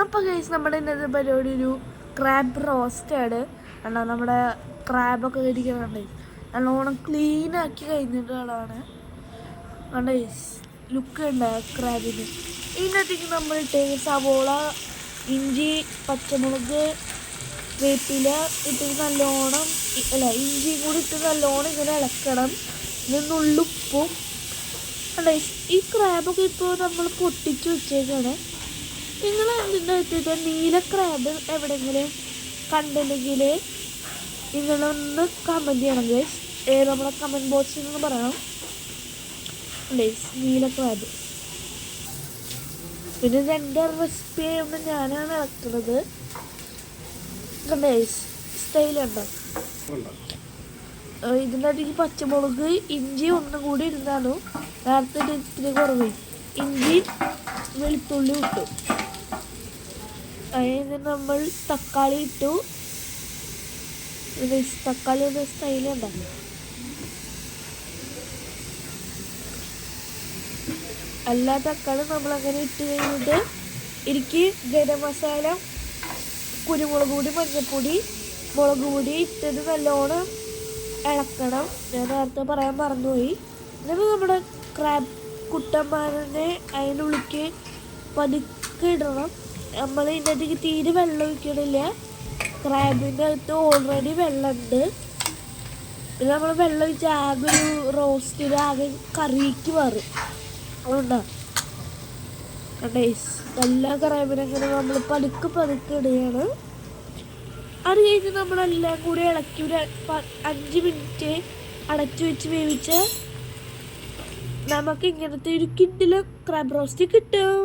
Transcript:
അപ്പോൾ ഗൈസ് നമ്മുടെ ഇന്നത്തെ പരിപാടി ഒരു ക്രാബ് റോസ്റ്റാണ്. കാരണം നമ്മുടെ ക്രാബൊക്കെ ഇരിക്കുന്നുണ്ട്, നല്ലോണം ക്ലീനാക്കി കഴിഞ്ഞിട്ടുള്ളതാണ്. കണ്ട ഗൈസ്, ലുക്ക് ഉണ്ട് ക്രാബിന്. ഇതിനകത്തേക്ക് നമ്മൾ സവോള, ഇഞ്ചി, പച്ചമുളക്, വേപ്പില ഇട്ട് നല്ലോണം ഇഞ്ചിയും കൂടി ഇട്ട് നല്ലോണം ഇങ്ങനെ ഇളക്കണം. ഇതിനുള്ളുപ്പും ഈ ക്രാബൊക്കെ ഇപ്പോൾ നമ്മൾ പൊട്ടിച്ച് വെച്ചേക്കാണ്. നിങ്ങൾ എന്തിൻ്റെ വെച്ചിട്ട് നീല ക്രാബ് എവിടെയെങ്കിലും കണ്ടിട്ടുണ്ടെങ്കിൽ നിങ്ങളൊന്ന് കമൻറ്റ് ചെയ്യണം ഗൈസ്. നമ്മളെ കമൻറ്റ് ബോക്സിൽ നിന്ന് പറയണം ഗൈസ് നീല ക്രാബ്. പിന്നെ ഇത് എൻ്റെ റെസിപ്പി ആയതുകൊണ്ട് ഞാനാണ് ഇളക്കുന്നത്. ഗൈസ് സ്റ്റൈലുണ്ടോ? ഇതിൻ്റെ അടിക്ക് പച്ചമുളക്, ഇഞ്ചി ഒന്നും കൂടി ഇരുന്നാലും നേരത്തെ ഇത്തിരി കുറവ്. ഇഞ്ചി വെളുത്തുള്ളി ഇട്ടു, അതിന് നമ്മൾ തക്കാളി ഇട്ടു. തക്കാളി ഒരു സ്റ്റൈലുണ്ടാകും. എല്ലാ തക്കാളിയും നമ്മളങ്ങനെ ഇട്ട് കഴിഞ്ഞിട്ട് എനിക്ക് ഗരം മസാല, കുരുമുളക് പൊടി, മഞ്ഞൾപ്പൊടി, മുളക് പൊടി ഇട്ടിട്ട് നല്ലോണം ഇളക്കണം. ഞാൻ നേരത്തെ പറയാൻ മറന്നുപോയി. എന്നിട്ട് നമ്മുടെ ക്രാബ് കുട്ടന്മാരനെ അതിനുള്ളിലേക്ക് പതുക്കെ ഇടണം. നമ്മൾ ഇതിനകത്തേക്ക് തീരെ വെള്ളം ഒഴിക്കണില്ല. ക്രാബിൻ്റെ അകത്ത് ഓൾറെഡി വെള്ളമുണ്ട്. പിന്നെ നമ്മൾ വെള്ളം ഒഴിച്ച് ആകെ ഒരു റോസ്റ്റിൽ ആകെ കറിക്ക് മാറും. അതുകൊണ്ടാണ് എല്ലാ ക്രാബിനങ്ങനെ നമ്മൾ പതുക്കെ ഇടുകയാണ്. അത് കഴിഞ്ഞ് നമ്മളെല്ലാം കൂടി ഇളക്കി ഒരു 5 മിനിറ്റ് അടച്ചു വെച്ച് വേവിച്ച് നമുക്ക് ഇങ്ങനത്തെ ഒരു കിഡിലെ ക്രാബ് റോസ്റ്റ് കിട്ടും.